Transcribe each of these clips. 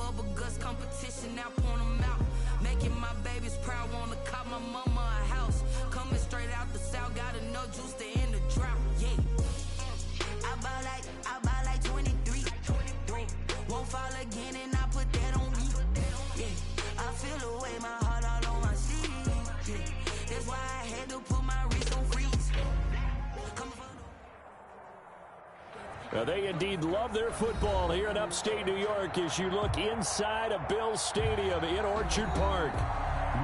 bubble guts competition, now point them out. Making my babies proud, wanna cop my mama a house. Coming straight out the south, got enough juice to end the drought. Yeah. I buy like 23. Won't fall again and I put that on me. Yeah. I feel the way, my heart all on my sleeve. Yeah. That's why I had to put my wrist on freeze. They indeed love their football here in upstate New York as you look inside of Bills Stadium in Orchard Park.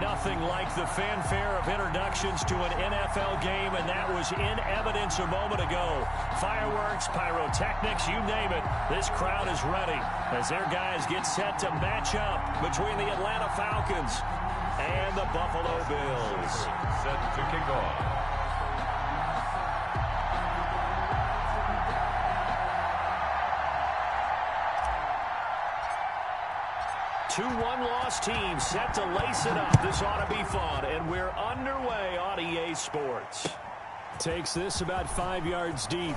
Nothing like the fanfare of introductions to an NFL game, and that was in evidence a moment ago. Fireworks, pyrotechnics, you name it. This crowd is ready as their guys get set to match up between the Atlanta Falcons and the Buffalo Bills. Set to kick off. 2-1 loss team set to lace it up. This ought to be fun, and we're underway on EA Sports. Takes this about 5 yards deep.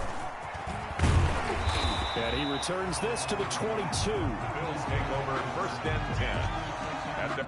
And he returns this to the 22. Bills take over 1st and 10. At the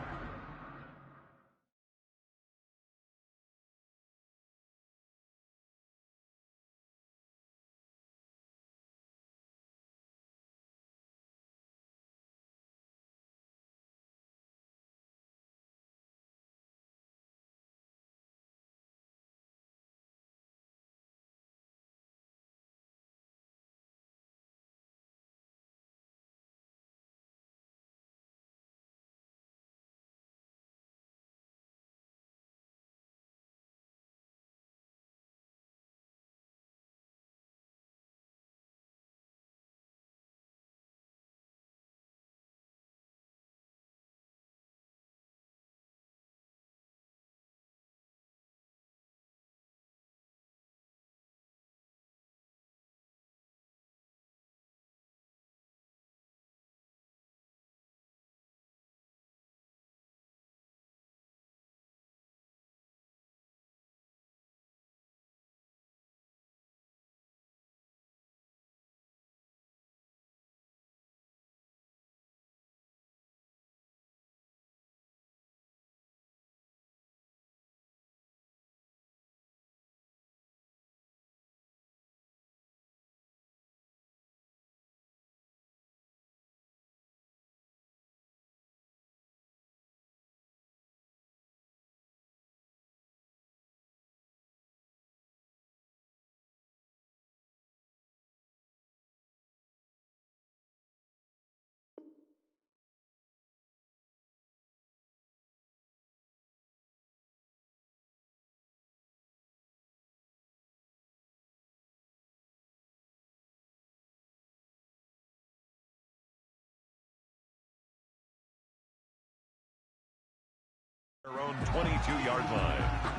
their own 22-yard line.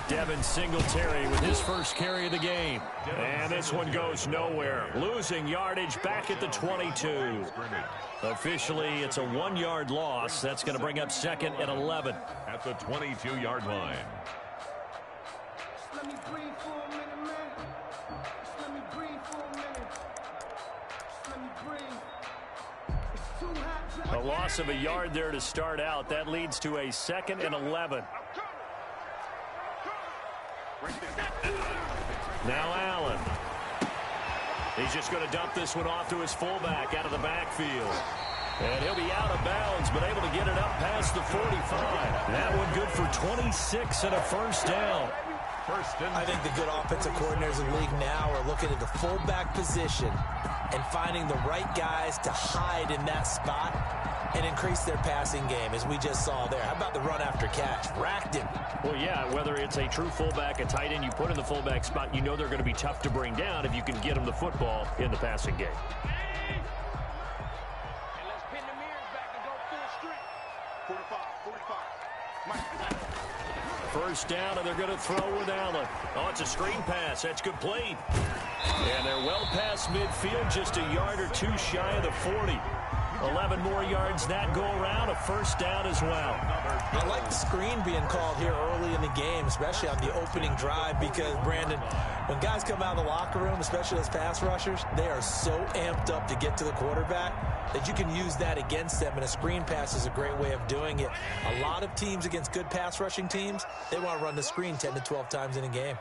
Devin Singletary with his first carry of the game. And this one goes nowhere. Losing yardage back at the 22. Officially, it's a 1-yard loss. That's going to bring up 2nd and 11. At the 22-yard line. Let me breathe for a minute, man. Let me breathe for a minute. Let me breathe. It's too hot. A loss of a yard there to start out. That leads to a 2nd and 11. Now Allen. He's just going to dump this one off to his fullback out of the backfield. And he'll be out of bounds, but able to get it up past the 45. That one good for 26 and a first down. I think the good offensive coordinators in the league now are looking at the fullback position and finding the right guys to hide in that spot and increase their passing game, as we just saw there. How about the run after catch? Racked him. Well, yeah, whether it's a true fullback, a tight end you put in the fullback spot, you know they're going to be tough to bring down if you can get them the football in the passing game. First down, and they're going to throw with Allen. Oh, it's a screen pass. That's complete. And they're well past midfield, just a yard or two shy of the 40. 11 more yards that go around, a first down as well. I like the screen being called here early in the game, especially on the opening drive, because, Brandon, when guys come out of the locker room, especially those pass rushers, they are so amped up to get to the quarterback that you can use that against them, and a screen pass is a great way of doing it. A lot of teams against good pass rushing teams, they want to run the screen 10 to 12 times in a game.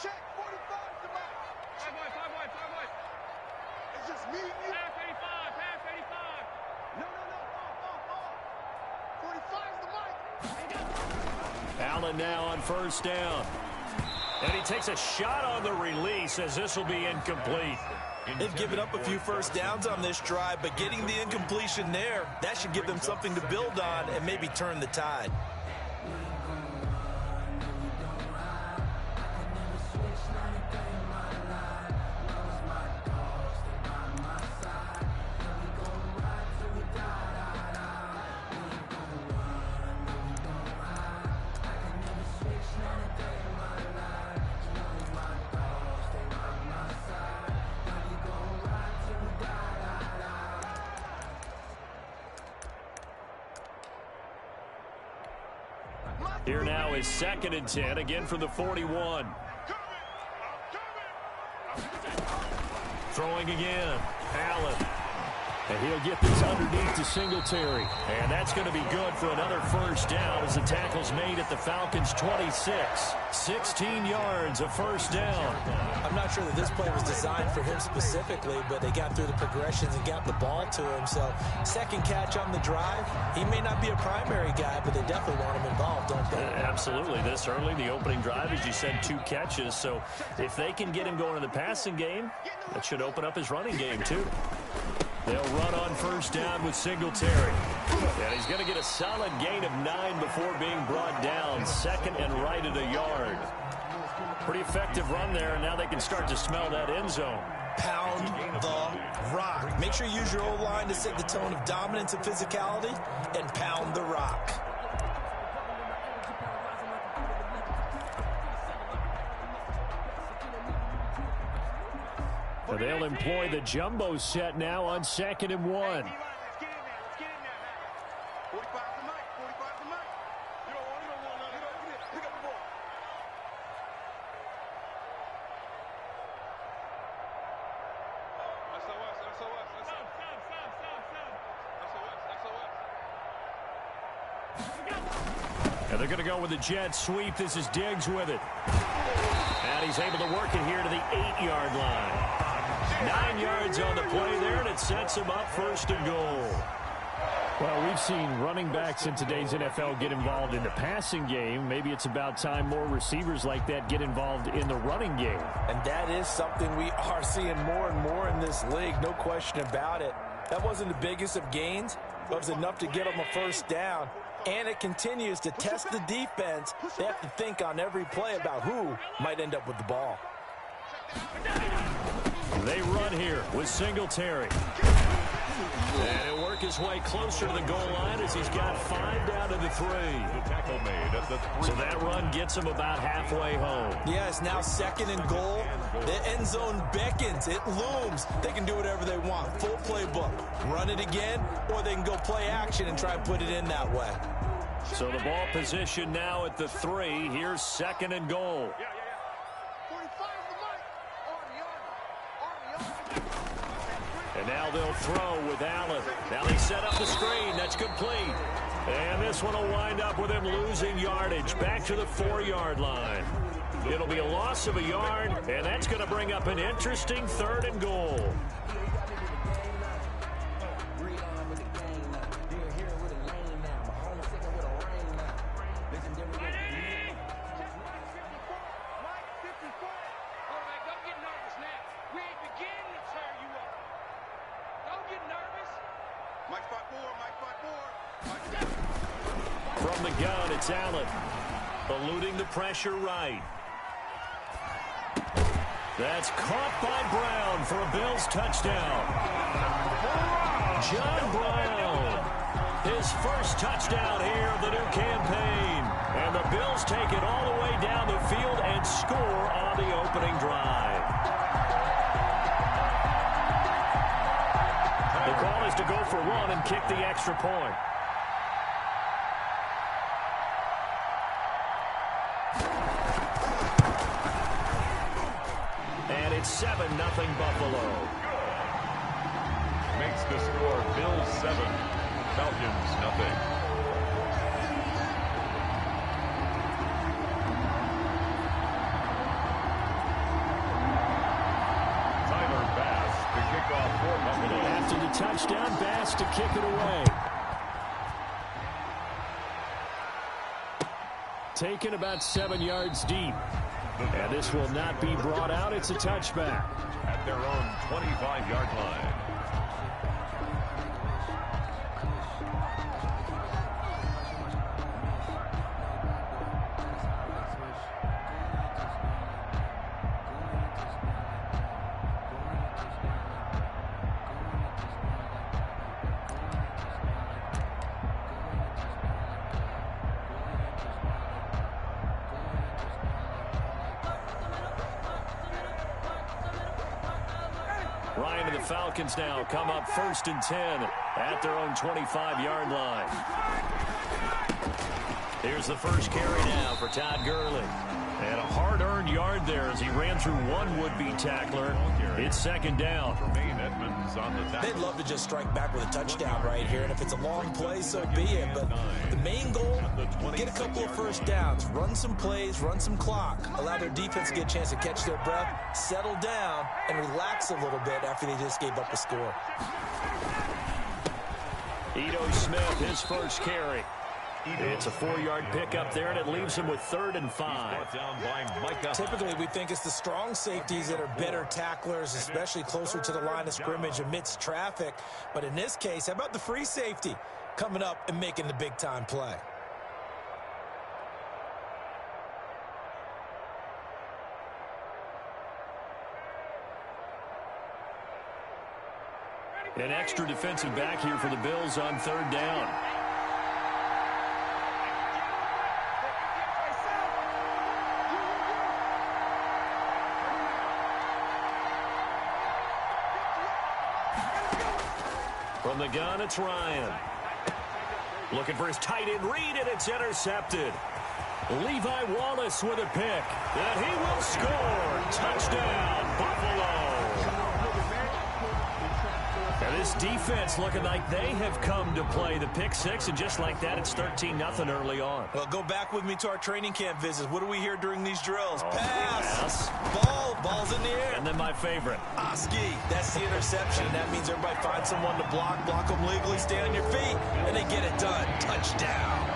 Check 45 to Mike. 5 wide. It's just me and you. Pass 85. No. 45's the Mike. Allen now on first down. And he takes a shot on the release as this will be incomplete. They've given up a few first downs on this drive, but getting the incompletion there, that should give them something to build on and maybe turn the tide. Here now is 2nd and 10, again from the 41. Throwing again, Allen. And he'll get this underneath to Singletary. And that's going to be good for another first down as the tackle's made at the Falcons' 26. 16 yards, a first down. I'm not sure that this play was designed for him specifically, but they got through the progressions and got the ball to him. So, second catch on the drive. He may not be a primary guy, but they definitely want him involved, don't they? Absolutely. This early, the opening drive, as you said, 2 catches. So, if they can get him going in the passing game, that should open up his running game, too. They'll run on first down with Singletary. And he's going to get a solid gain of 9 before being brought down. 2nd and right at a yard. Pretty effective run there, and now they can start to smell that end zone. Pound the rock. Make sure you use your O-line to set the tone of dominance and physicality, and pound the rock. So they'll employ the jumbo set now on 2nd and 1. And they're going to go with the jet sweep. This is Diggs with it. And he's able to work it here to the 8-yard line. 9 yards on the play there, and it sets him up 1st and goal. Well, we've seen running backs in today's NFL get involved in the passing game. Maybe it's about time more receivers like that get involved in the running game. And that is something we are seeing more and more in this league, no question about it. That wasn't the biggest of gains, but it was enough to get them a first down. And it continues to test the defense. They have to think on every play about who might end up with the ball. They run here with Singletary. And he'll work his way closer to the goal line as he's got 5 down to the 3. Tackle made at the 3. So that run gets him about halfway home. Yeah, it's now 2nd and goal. The end zone beckons. It looms. They can do whatever they want. Full playbook. Run it again, or they can go play action and try and put it in that way. So the ball position now at the 3. Here's 2nd and goal. And now they'll throw with Allen. Now they set up the screen. That's complete. And this one will wind up with him losing yardage back to the 4-yard line. It'll be a loss of a yard, and that's going to bring up an interesting 3rd and goal. From the gun, it's Allen. Eluding the pressure right. That's caught by Brown for a Bills touchdown. John Brown His first touchdown here of the new campaign. And the Bills take it all the way down the field and score on the opening drive. The call is to go for one and kick the extra point. And it's 7-0 Buffalo. Makes the score Bills 7, Falcons 0. After the touchdown, Bass to kick it away. Taken about 7 yards deep. And this will not be brought out. It's a touchback. At their own 25-yard line. Ryan and the Falcons now come up 1st and 10 at their own 25-yard line. Here's the first carry now for Todd Gurley. And a hard-earned yard there as he ran through one would-be tackler. It's 2nd down. They'd love to just strike back with a touchdown right here, and if it's a long play, so be it. But the main goal, get a couple of first downs, run some plays, run some clock, allow their defense to get a chance to catch their breath, settle down, and relax a little bit after they just gave up a score. Ito Smith, his first carry. It's a 4-yard pickup there, and it leaves him with 3rd and 5. Typically, we think it's the strong safeties that are better tacklers, especially closer to the line of scrimmage amidst traffic. But in this case, how about the free safety coming up and making the big-time play? An extra defensive back here for the Bills on 3rd down. From the gun, it's Ryan. Looking for his tight end read, and it's intercepted. Levi Wallace with a pick. And he will score. Touchdown, Buffalo. And this defense looking like they have come to play the pick six, and just like that, it's 13-0 early on. Well, go back with me to our training camp visits. What do we hear during these drills? Oh, pass, ball's in the air. And then my favorite. Ski, that's the interception. That means everybody finds someone to block them legally, stay on your feet, and they get it done. Touchdown.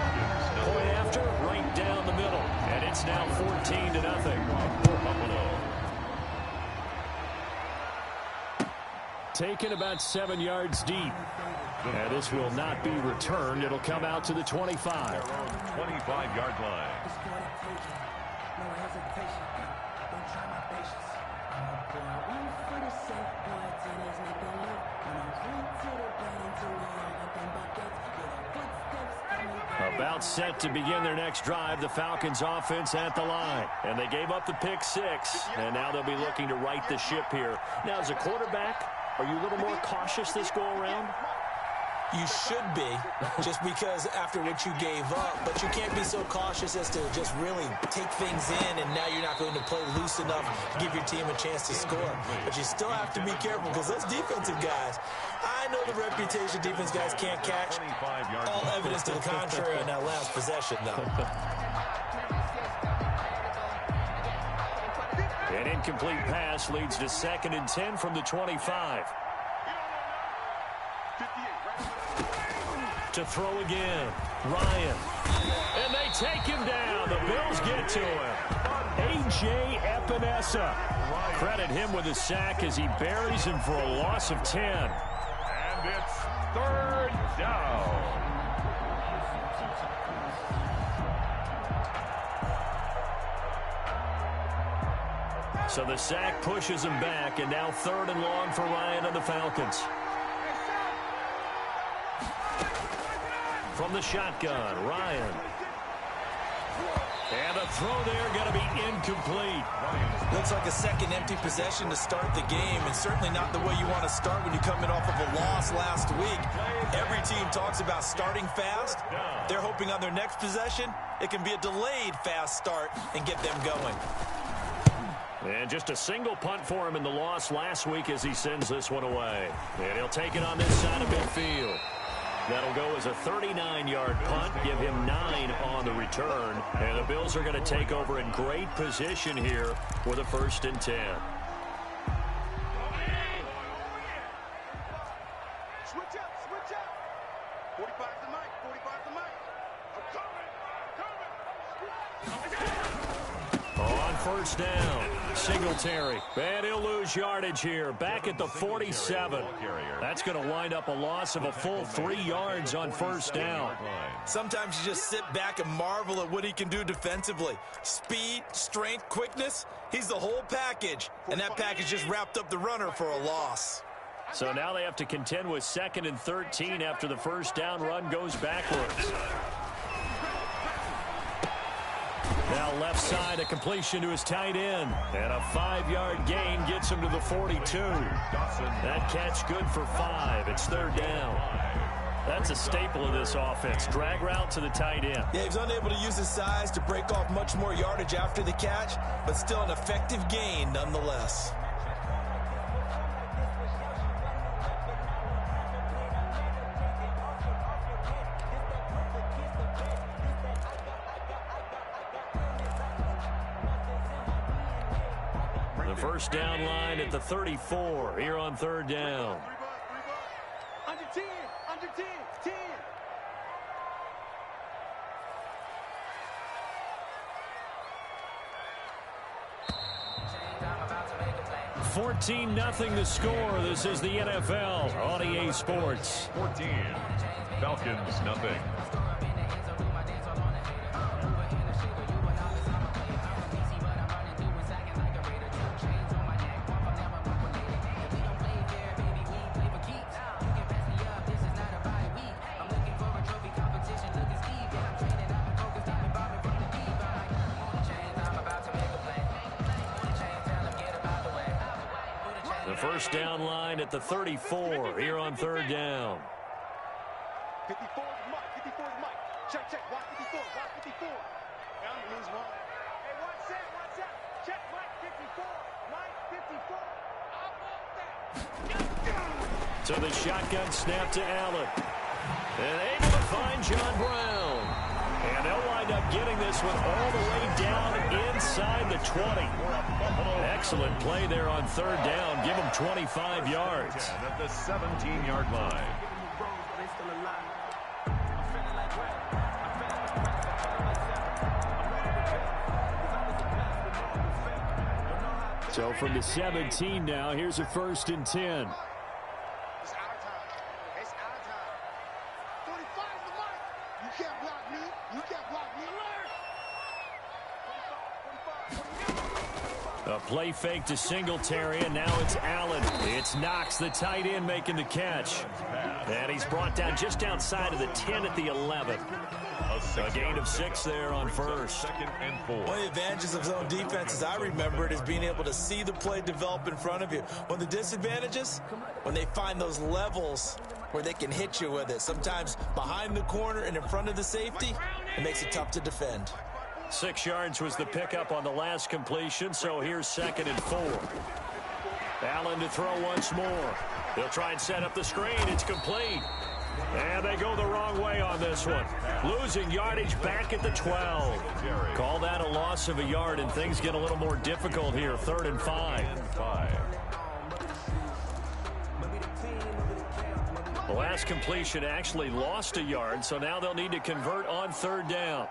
Point after, right down the middle. And it's now 14-0. Taken about 7 yards deep. And this will not be returned. It'll come out to the 25. 25-yard line. About set to begin their next drive, the Falcons offense at the line. And they gave up the pick six, and now they'll be looking to right the ship here. Now, as a quarterback, are you a little more cautious this go-around? You should be, just because after what you gave up, but you can't be so cautious as to just really take things in, and now you're not going to play loose enough to give your team a chance to score. But you still have to be careful, because those defensive guys, I know the reputation defense guys can't catch. All evidence to the contrary on that last possession, though. An incomplete pass leads to 2nd and 10 from the 25. To throw again, Ryan. And they take him down. The Bills get to him. A.J. Epinesa. Credit him with a sack as he buries him for a loss of 10. And it's 3rd down. So the sack pushes him back, and now 3rd and long for Ryan and the Falcons. from the shotgun. Ryan. And the throw there going to be incomplete. Looks like a second empty possession to start the game, and certainly not the way you want to start when you're coming off of a loss last week. Every team talks about starting fast. They're hoping on their next possession, it can be a delayed fast start and get them going. And just a single punt for him in the loss last week as he sends this one away. And he'll take it on this side of midfield. That'll go as a 39-yard punt, give him 9 on the return. And the Bills are going to take over in great position here with a 1st and 10. Switch up. 45 to Mike, 45 to Mike. I'm coming. On 1st down, Singletary. And he'll lose yardage here, back at the 47. That's going to wind up a loss of a full 3 yards on 1st down. Sometimes you just sit back and marvel at what he can do defensively. Speed, strength, quickness, he's the whole package. And that package just wrapped up the runner for a loss. So now they have to contend with 2nd and 13 after the 1st down run goes backwards. Now left side, a completion to his tight end. And a 5-yard gain gets him to the 42. That catch good for 5. It's 3rd down. That's a staple of this offense. Drag route to the tight end. Yeah, he was unable to use his size to break off much more yardage after the catch, but still an effective gain nonetheless. First down line at the 34 here on 3rd down. Under 10, 10. 14-0 the score. This is the NFL on EA Sports. 14. Falcons, nothing. First down line at the 34 here on 3rd down. 54 is Mike. Check. Watch 54. I'm going to lose one. Hey, watch that. Check Mike 54. I want that. So the shotgun snap to Allen. And able to find John Brown. And they'll wind up getting this one all the way down inside the 20. Excellent play there on 3rd down. Give them 25 yards. At the 17-yard line. So from the 17 now, here's a 1st and 10. It's our time. 45 to Mike. You can't block me. A play fake to Singletary, and now it's Allen. It's Knox, the tight end, making the catch. And he's brought down just outside of the 10 at the 11. A gain of 6 there on 1st. 2nd and 4. One of the advantages of zone defense, as I remember it, is being able to see the play develop in front of you. One of the disadvantages, when they find those levels where they can hit you with it. Sometimes behind the corner and in front of the safety, it makes it tough to defend. 6 yards was the pickup on the last completion, so here's 2nd and 4. Allen to throw once more. They'll try and set up the screen. It's complete. And they go the wrong way on this one. Losing yardage back at the 12. Call that a loss of a yard, and things get a little more difficult here. 3rd and 5. The last completion actually lost a yard, so now they'll need to convert on 3rd down.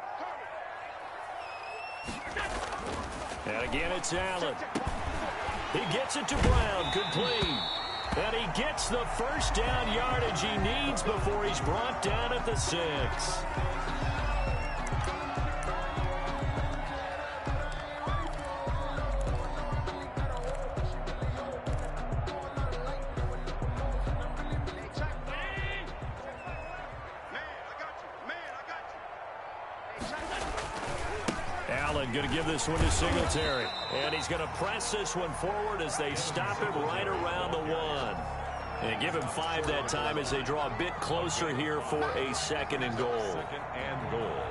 And again, it's Allen. He gets it to Brown. Complete. And he gets the 1st down yardage he needs before he's brought down at the 6. Allen going to give this one to Singletary. And he's going to press this one forward as they stop him right around the 1. And give him 5 that time as they draw a bit closer here for a 2nd and goal. 2nd and goal.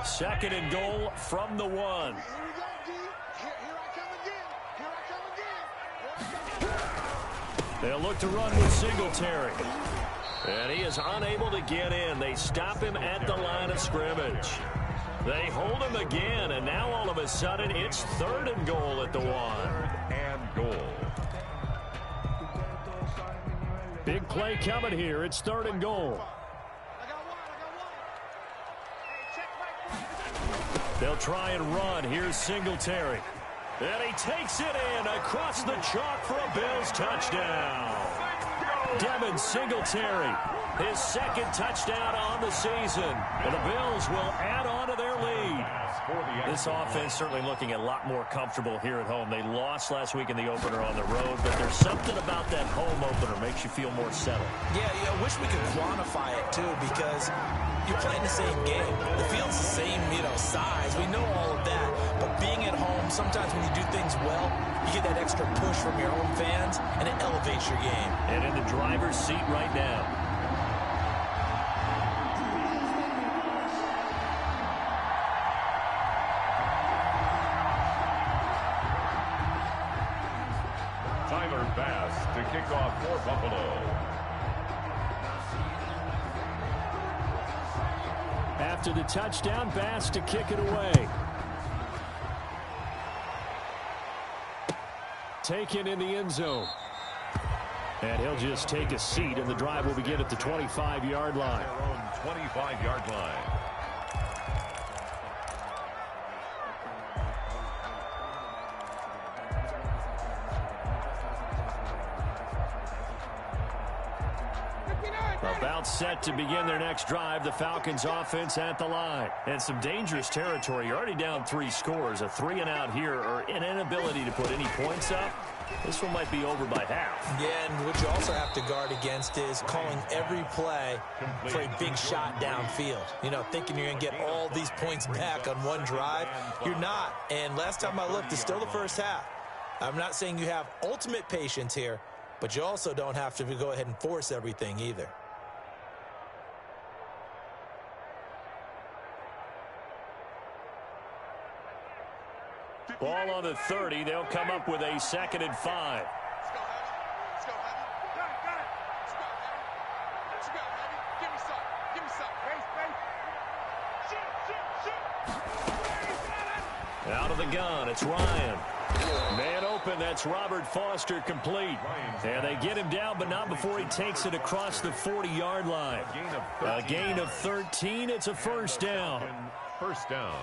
Second and goal from the 1. They'll look to run with Singletary. And he is unable to get in. They stop him at the line of scrimmage. They hold him again, and now all of a sudden it's 3rd and goal at the 1. 3rd and goal. Big play coming here. It's 3rd and goal. They'll try and run. Here's Singletary. And he takes it in across the chalk for a Bills touchdown. Devin Singletary, his 2nd touchdown on the season. And the Bills will add on to their lead. This offense certainly looking a lot more comfortable here at home. They lost last week in the opener on the road, but there's something about that home opener makes you feel more settled. Yeah, I wish we could quantify it, too, because you're playing the same game. The field's the same, size. We know all of that. But being at home, sometimes when you do things well, you get that extra push from your own fans, and it elevates your game. And in the driver's seat right now. Bass to kick off for Buffalo. After the touchdown, Bass to kick it away. Taken in the end zone. And he'll just take a seat, and the drive will begin at the 25-yard line. Their own 25-yard line. About set to begin their next drive, the Falcons offense at the line. And some dangerous territory. You're already down 3 scores. A 3-and-out here, or an inability to put any points up. This one might be over by half. Yeah, and what you also have to guard against is calling every play for a big shot downfield. Thinking you're going to get all these points back on one drive. You're not. And last time I looked, it's still the first half. I'm not saying you have ultimate patience here, but you also don't have to go ahead and force everything either. Ball on the 30. They'll come up with a 2nd and 5. Out of the gun, it's Ryan. Man open, that's Robert Foster complete. And they get him down, but not before he takes it across the 40-yard line. A gain of 13. It's a first down. First down.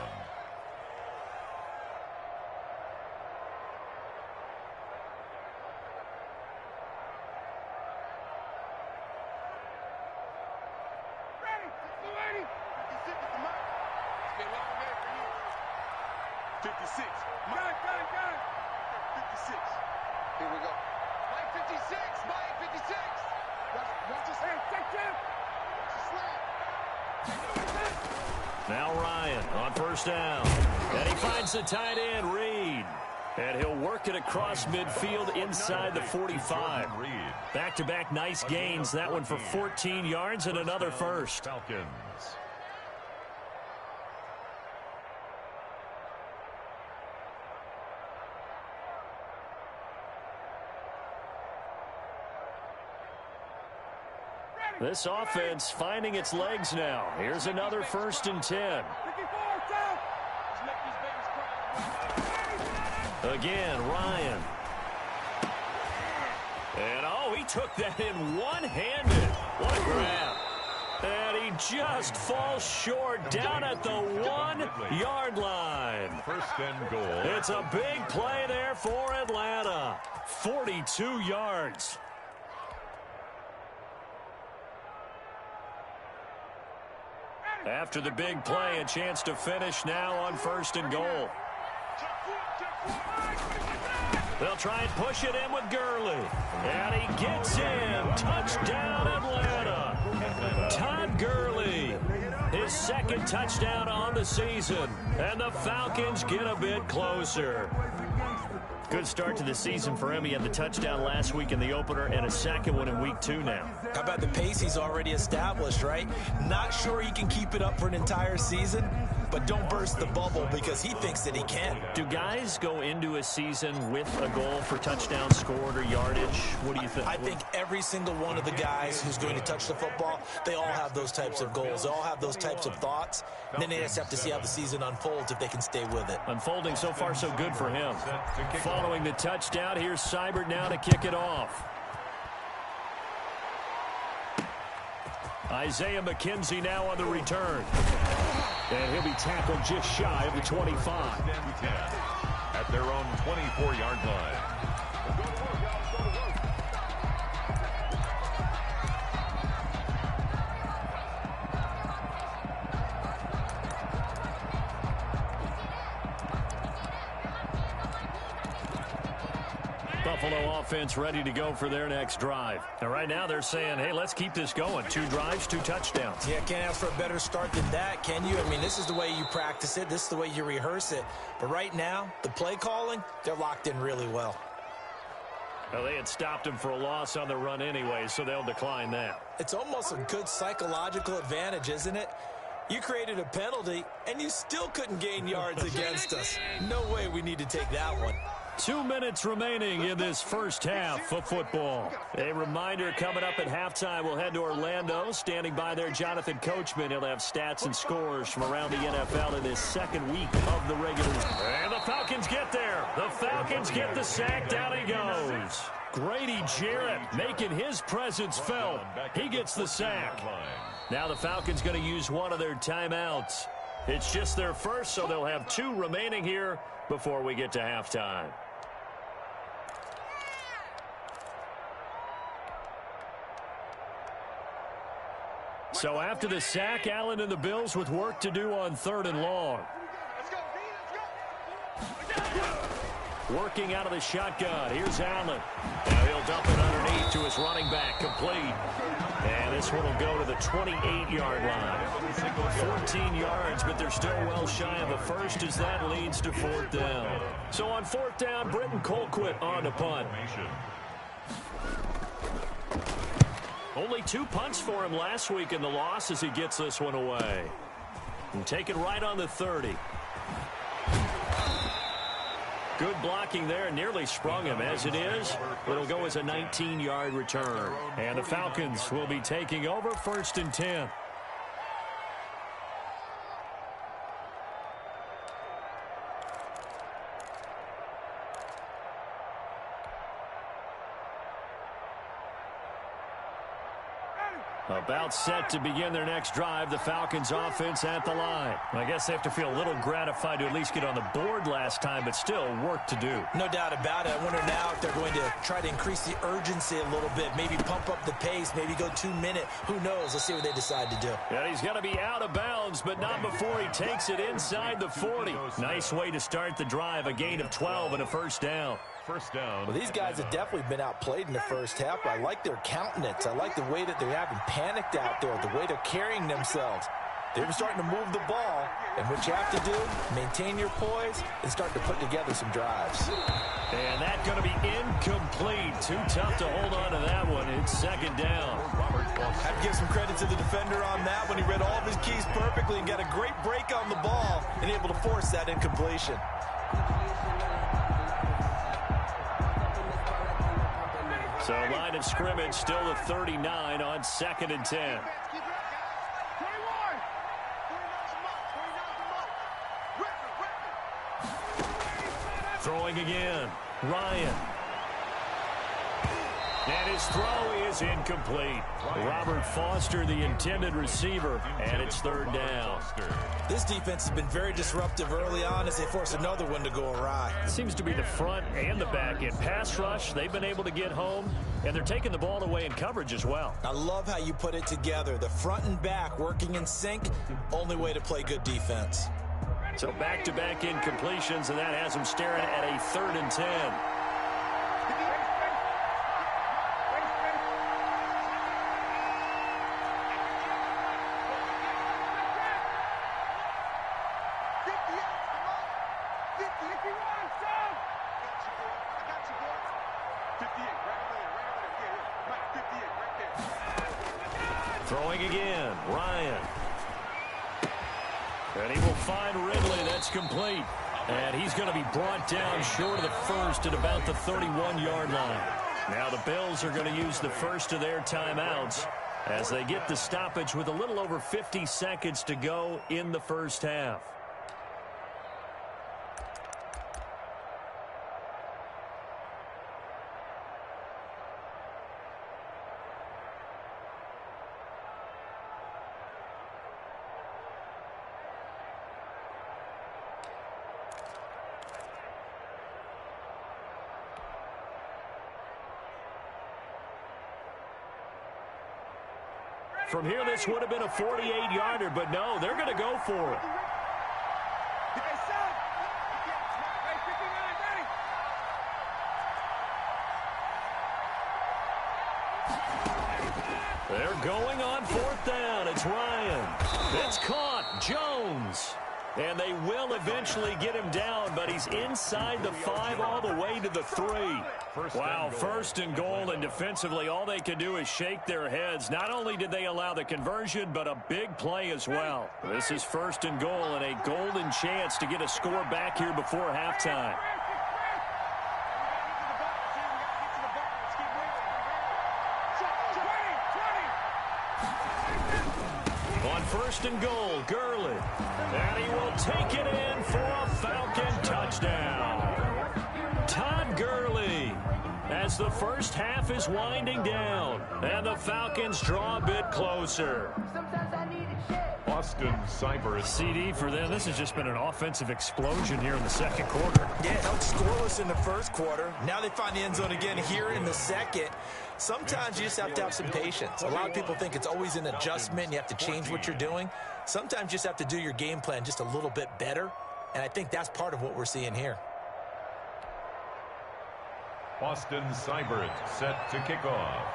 Now Ryan on first down. And he finds the tight end, Reed. And he'll work it across midfield inside the 45. Back-to-back nice gains. That one for 14 yards and another first. Falcons. This offense finding its legs now. Here's another 1st and 10. Again, Ryan. And he took that in one-handed. What a grab. And he just falls short down at the 1-yard line. First and goal. It's a big play there for Atlanta. 42 yards. After the big play, a chance to finish now on 1st and goal. They'll try and push it in with Gurley. And he gets in. Touchdown, Atlanta. Todd Gurley, his 2nd touchdown on the season. And the Falcons get a bit closer. Good start to the season for him. He had the touchdown last week in the opener and a 2nd one in week 2 now. How about the pace he's already established, right? Not sure he can keep it up for an entire season, but don't burst the bubble because he thinks that he can. Do guys go into a season with a goal for touchdowns scored or yardage? What do you think? I think every single one of the guys who's going to touch the football, they all have those types of goals. They all have those types of thoughts. And then they just have to see how the season unfolds if they can stay with it. Unfolding so far so good for him. Following the touchdown, here's Seibert now to kick it off. Isaiah McKenzie now on the return. And he'll be tackled just shy of the 25. At their own 24-yard line. Buffalo offense ready to go for their next drive. And right now they're saying, hey, let's keep this going. 2 drives, 2 touchdowns. Yeah, can't ask for a better start than that, can you? I mean, this is the way you practice it. This is the way you rehearse it. But right now, the play calling, they're locked in really well. Well, they had stopped him for a loss on the run anyway, so they'll decline that. It's almost a good psychological advantage, isn't it? You created a penalty, and you still couldn't gain yards against us. No way we need to take that one. 2 minutes remaining in this first half of football. A reminder coming up at halftime, we'll head to Orlando. Standing by there, Jonathan Coachman. He'll have stats and scores from around the NFL in this 2nd week of the regular season. And the Falcons get there. The Falcons get the sack. Down he goes. Grady Jarrett making his presence felt. He gets the sack. Now the Falcons going to use one of their timeouts. It's just their first, so they'll have 2 remaining here before we get to halftime. So after the sack, Allen and the Bills with work to do on 3rd and long. Working out of the shotgun. Here's Allen. Now he'll dump it underneath to his running back. Complete. And this one will go to the 28-yard line. 14 yards, but they're still well shy of a first as that leads to 4th down. So on 4th down, Britton Colquitt on to punt. Only 2 punts for him last week in the loss as he gets this one away. And take it right on the 30. Good blocking there, nearly sprung him. As it is, it'll go as a 19-yard return. And the Falcons will be taking over 1st and 10. About set to begin their next drive, the Falcons offense at the line. I guess they have to feel a little gratified to at least get on the board last time, but still work to do. No doubt about it. I wonder now if they're going to try to increase the urgency a little bit, maybe pump up the pace, maybe go 2-minute. Who knows? Let's see what they decide to do. And he's going to be out of bounds, but not before he takes it inside the 40. Nice way to start the drive, a gain of 12 and a 1st down. First down. Well, these guys have definitely been outplayed in the first half, but I like their countenance. I like the way that they're having panicked out there, the way they're carrying themselves. They're starting to move the ball, and what you have to do, maintain your poise and start to put together some drives. And that's going to be incomplete. Too tough to hold on to that one. It's 2nd down. I have to give some credit to the defender on that one. He read all of his keys perfectly and got a great break on the ball and able to force that incompletion. So line of scrimmage still the 39 on 2nd and 10. Throwing again. Ryan. And his throw is incomplete. Robert Foster, the intended receiver, and it's third down. This defense has been very disruptive early on as they force another one to go awry. It seems to be the front and the back end. Pass rush, they've been able to get home, and they're taking the ball away in coverage as well. I love how you put it together. The front and back working in sync, only way to play good defense. So back-to-back incompletions, and that has them staring at a 3rd and 10. Throwing again, Ryan. And he will find Ridley. That's complete. And he's going to be brought down short of the first at about the 31-yard line. Now the Bills are going to use the first of their timeouts as they get the stoppage with a little over 50 seconds to go in the first half. From here, this would have been a 48-yarder, but no, they're going to go for it. They're going on 4th down. It's Ryan. It's caught. Jones. And they will eventually get him down, but he's inside the 5 all the way to the 3. Wow, 1st and goal, and defensively all they can do is shake their heads. Not only did they allow the conversion, but a big play as well. This is 1st and goal and a golden chance to get a score back here before halftime. On 1st and goal, Gurley. And he will take it in for a Falcon touchdown. Todd Gurley as the first half is winding down. And the Falcons draw a bit closer. Austin Seibert. CD for them. This has just been an offensive explosion here in the second quarter. Yeah, held scoreless in the first quarter. Now they find the end zone again here in the second. Sometimes you just have to have some patience. A lot of people think it's always an adjustment. You have to change what you're doing. Sometimes you just have to do your game plan just a little bit better. And I think that's part of what we're seeing here. Austin Seibert set to kick off.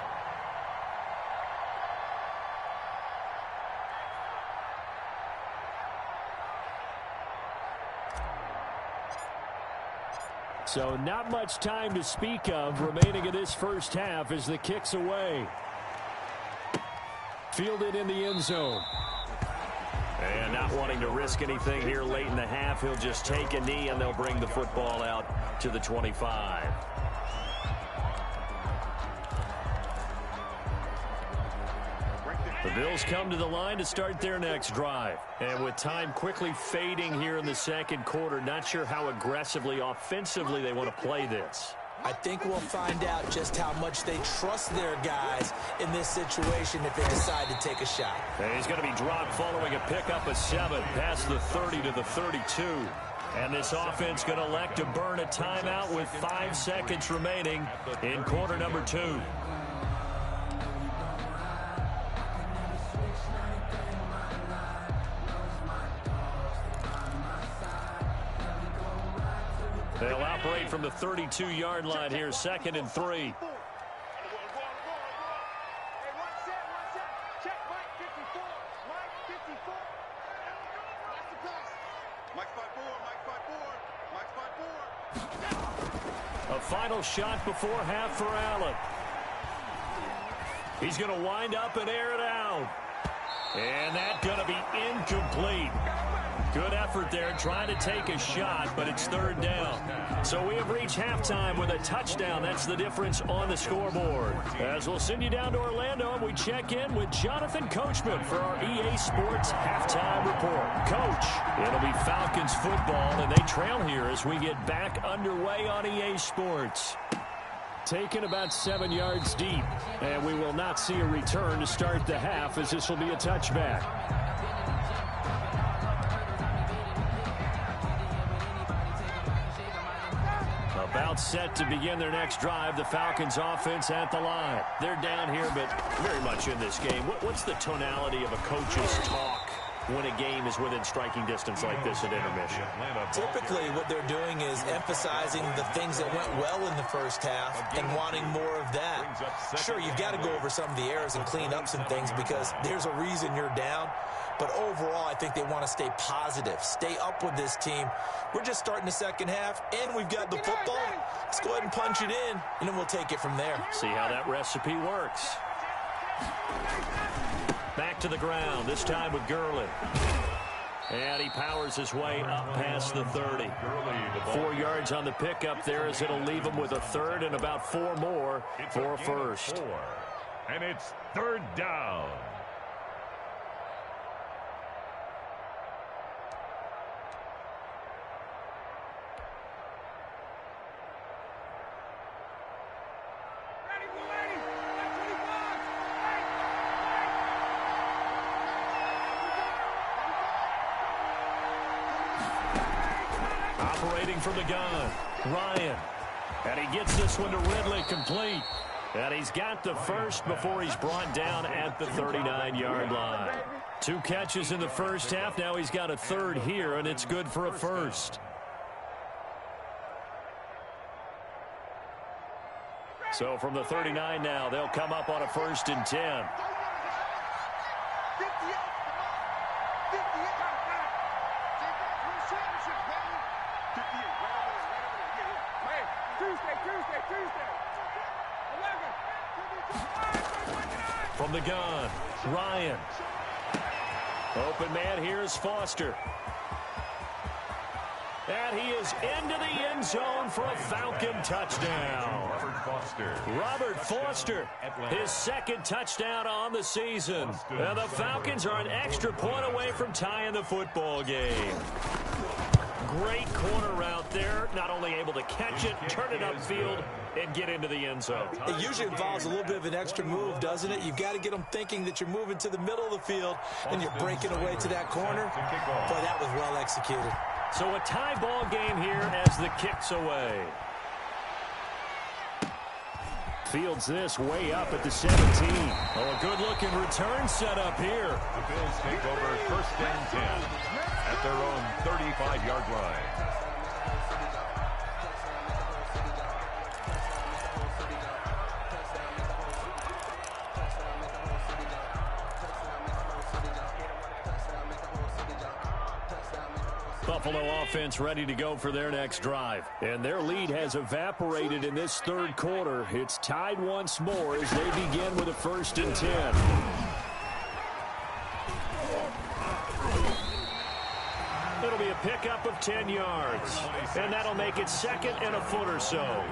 So not much time to speak of remaining in this first half as the kick's away. Fielded in the end zone. And not wanting to risk anything here late in the half, he'll just take a knee and they'll bring the football out to the 25. The Bills come to the line to start their next drive. And with time quickly fading here in the second quarter, not sure how aggressively, offensively they want to play this. I think we'll find out just how much they trust their guys in this situation if they decide to take a shot. And he's going to be dropped following a pickup of 7 past the 30 to the 32. And this offense going to elect to burn a timeout with 5 seconds remaining in quarter number 2. They'll operate from the 32-yard line here, 2nd and 3. A final shot before half for Allen. He's going to wind up and air it out. And that's going to be incomplete. Good effort there trying to take a shot, but it's 3rd down. So we have reached halftime with a touchdown. That's the difference on the scoreboard. As we'll send you down to Orlando, and we check in with Jonathan Coachman for our EA Sports Halftime Report. Coach, it'll be Falcons football, and they trail here as we get back underway on EA Sports. taken about 7 yards deep. And we will not see a return to start the half, as this will be a touchback. About set to begin their next drive. The Falcons offense at the line. They're down here, but very much in this game. What's the tonality of a coach's talk when a game is within striking distance like this at intermission? Typically, what they're doing is emphasizing the things that went well in the first half and wanting more of that. Sure, you've got to go over some of the errors and clean up some things because there's a reason you're down. But overall, I think they want to stay positive, stay up with this team. We're just starting the second half, and we've got the football. Let's go ahead and punch it in, and then we'll take it from there. See how that recipe works. Back to the ground, this time with Gurley. And he powers his way up past the 30. 4 yards on the pickup there, as it'll leave him with a third and about 4 more for a first. And it's third down. Operating from the gun, Ryan. And he gets this one to Ridley, complete. And he's got the first before he's brought down at the 39-yard line. 2 catches in the first half. Now he's got a third here, and it's good for a first. So from the 39 now, they'll come up on a 1st and 10. From the gun, Ryan. Open man, here's Foster. And he is into the end zone for a Falcon touchdown. Robert Foster, his 2nd touchdown on the season. And the Falcons are an extra point away from tying the football game. Great corner route there. Not only able to catch it, turn it upfield, and get into the end zone. It usually involves a little bit of an extra move, doesn't it? You've got to get them thinking that you're moving to the middle of the field and you're breaking away to that corner. Boy, that was well executed. So a tie ball game here as the kick's away. Fields this way up at the 17. Oh, a good-looking return set up here. The Bills take over 1st and 10 at their own 35-yard line. Buffalo offense ready to go for their next drive. And their lead has evaporated in this 3rd quarter. It's tied once more as they begin with a 1st and 10. It'll be a pickup of 10 yards. And that'll make it 2nd and a foot or so.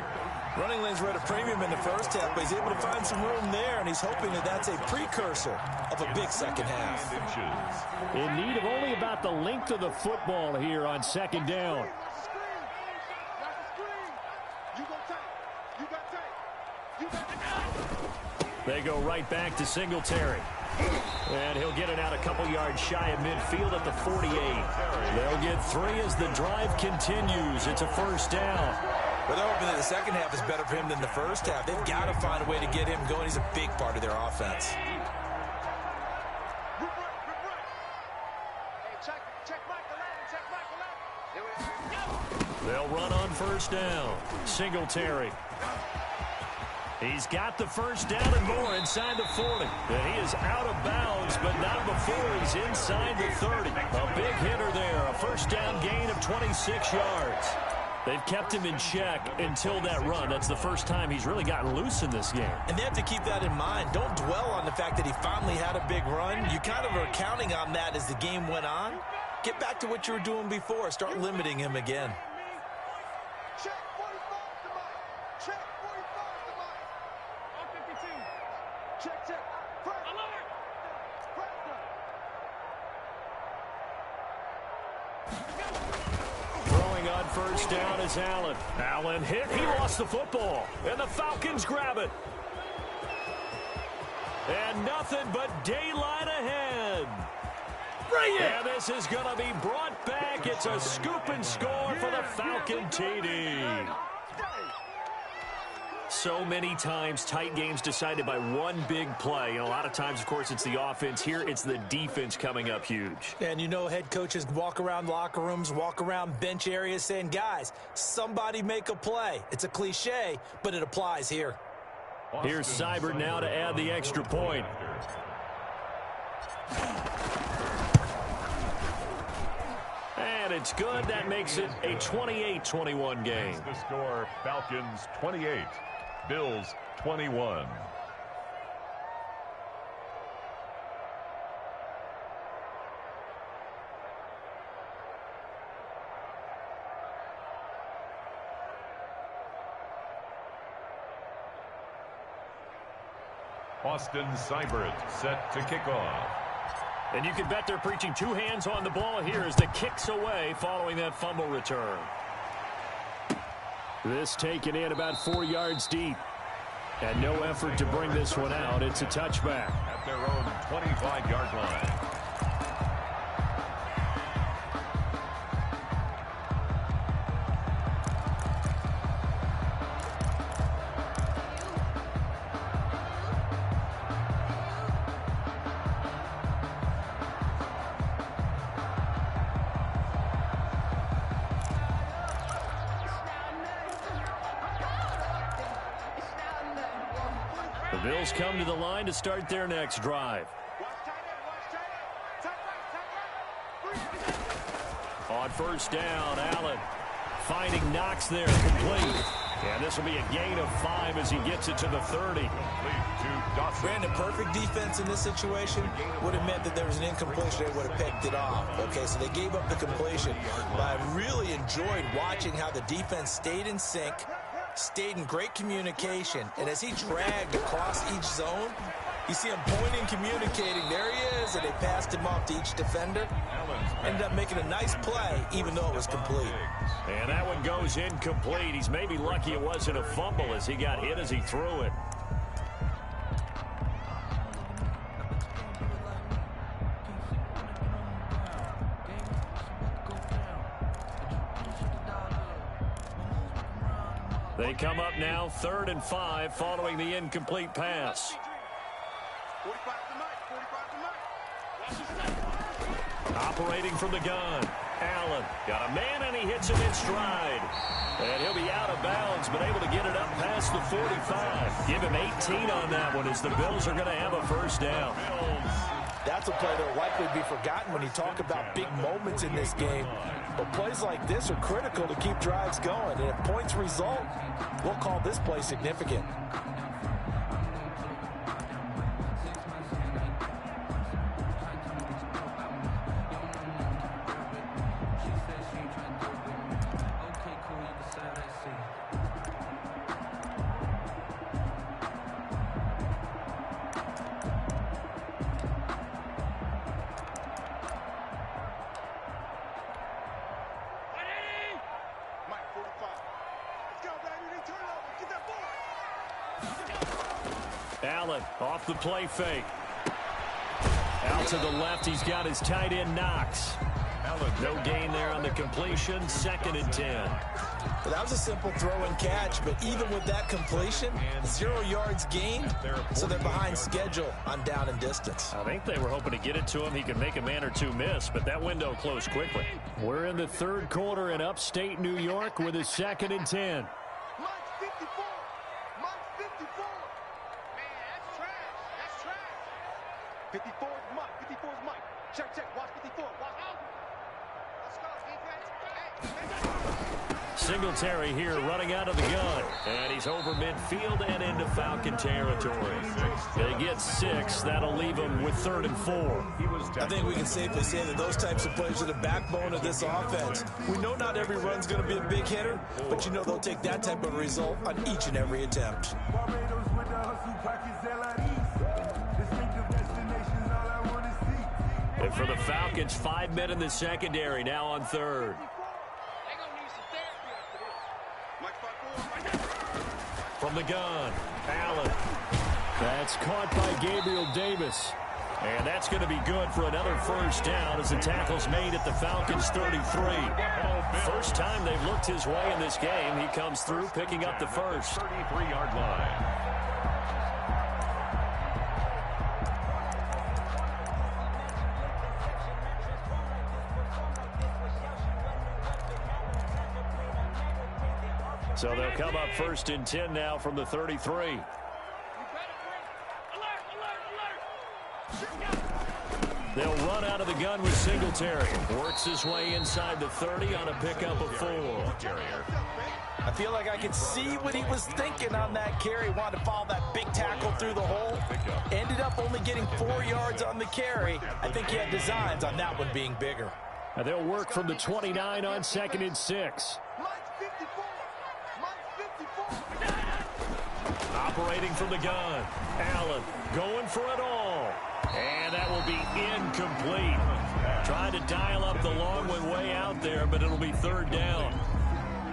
Running lanes were at a premium in the first half, but he's able to find some room there, and he's hoping that that's a precursor of a big second half. In need of only about the length of the football here on 2nd down. They go right back to Singletary. And he'll get it out a couple yards shy of midfield at the 48. They'll get 3 as the drive continues. It's a 1st down. But they're hoping that the second half is better for him than the first half. They've got to find a way to get him going. He's a big part of their offense. They'll run on 1st down. Singletary. He's got the 1st down and more inside the 40. And he is out of bounds, but not before he's inside the 30. A big hitter there. A 1st down gain of 26 yards. They've kept him in check until that run. That's the first time he's really gotten loose in this game. And they have to keep that in mind. Don't dwell on the fact that he finally had a big run. You kind of are counting on that as the game went on. Get back to what you were doing before. Start limiting him again. Check 45 to Mike. Check 45 to Mike. 52. Check, check. Throwing on first down is Allen. Allen hit. He lost the football. And the Falcons grab it. And nothing but daylight ahead. Bring it! And this is going to be brought back. It's a scoop and score for the Falcon TD. So many times, tight games decided by one big play. And a lot of times, of course, it's the offense. Here, it's the defense coming up huge. And you know head coaches walk around locker rooms, walk around bench areas saying, guys, somebody make a play. It's a cliche, but it applies here. Here's Seibert now to add the extra point. And it's good. That makes it a 28-21 game. The score, Falcons 28, Bills 21. Austin Seibert set to kick off. And you can bet they're preaching two hands on the ball here as the kick's away following that fumble return. This taken in about 4 yards deep. And no effort to bring this one out. It's a touchback. At their own 25-yard line. The Bills come to the line to start their next drive. On first down, Allen finding Knox there, complete. And this will be a gain of 5 as he gets it to the 30. Brandon, perfect defense in this situation would have meant that there was an incompletion. They would have picked it off. Okay, so they gave up the completion. But I really enjoyed watching how the defense stayed in sync, stayed in great communication, and as he dragged across each zone, you see him pointing, communicating. There he is, and they passed him off to each defender. Ended up making a nice play, even though it was complete. And that one goes incomplete. He's maybe lucky it wasn't a fumble as he got hit as he threw it. They come up now 3rd and 5 following the incomplete pass. Operating from the gun. Allen got a man and he hits him in stride. And he'll be out of bounds, but able to get it up past the 45. Give him 18 on that one as the Bills are going to have a first down. That's a play that will likely be forgotten when you talk about big moments in this game. But plays like this are critical to keep drives going. And if points result, we'll call this play significant. Allen off the play fake. Out to the left, he's got his tight end Knox. Allen, no gain there on the completion, 2nd and 10. Well, that was a simple throw and catch, but even with that completion, 0 yards gained, so they're behind schedule on down and distance. I think they were hoping to get it to him. He could make a man or two miss, but that window closed quickly. We're in the 3rd quarter in upstate New York with a 2nd and 10. Mike 54. Mike 54. Man, that's trash. That's trash. 54 is Mike. 54 is Mike. Check, check. Watch 54. Watch out. Let's go, defense. Hey. Singletary here running out of the gun. And he's over midfield and into Falcon territory. They get 6. That'll leave them with 3rd and 4. I think we can safely say that those types of plays are the backbone of this offense. We know not every run's going to be a big hitter, but you know they'll take that type of result on each and every attempt. And for the Falcons, 5 men in the secondary now on 3rd. the gun. Allen. That's caught by Gabriel Davis. And that's going to be good for another first down as the tackle's made at the Falcons' 33. First time they've looked his way in this game. He comes through picking up the first. 33-yard line. So they'll come up 1st and 10 now from the 33. They'll run out of the gun with Singletary. Works his way inside the 30 on a pickup of 4. I feel like I could see what he was thinking on that carry. Wanted to follow that big tackle through the hole. Ended up only getting 4 yards on the carry. I think he had designs on that one being bigger. Now they'll work from the 29 on 2nd and 6. Operating from the gun. Allen going for it all. And that will be incomplete. Trying to dial up the long one way out there, but it'll be 3rd down.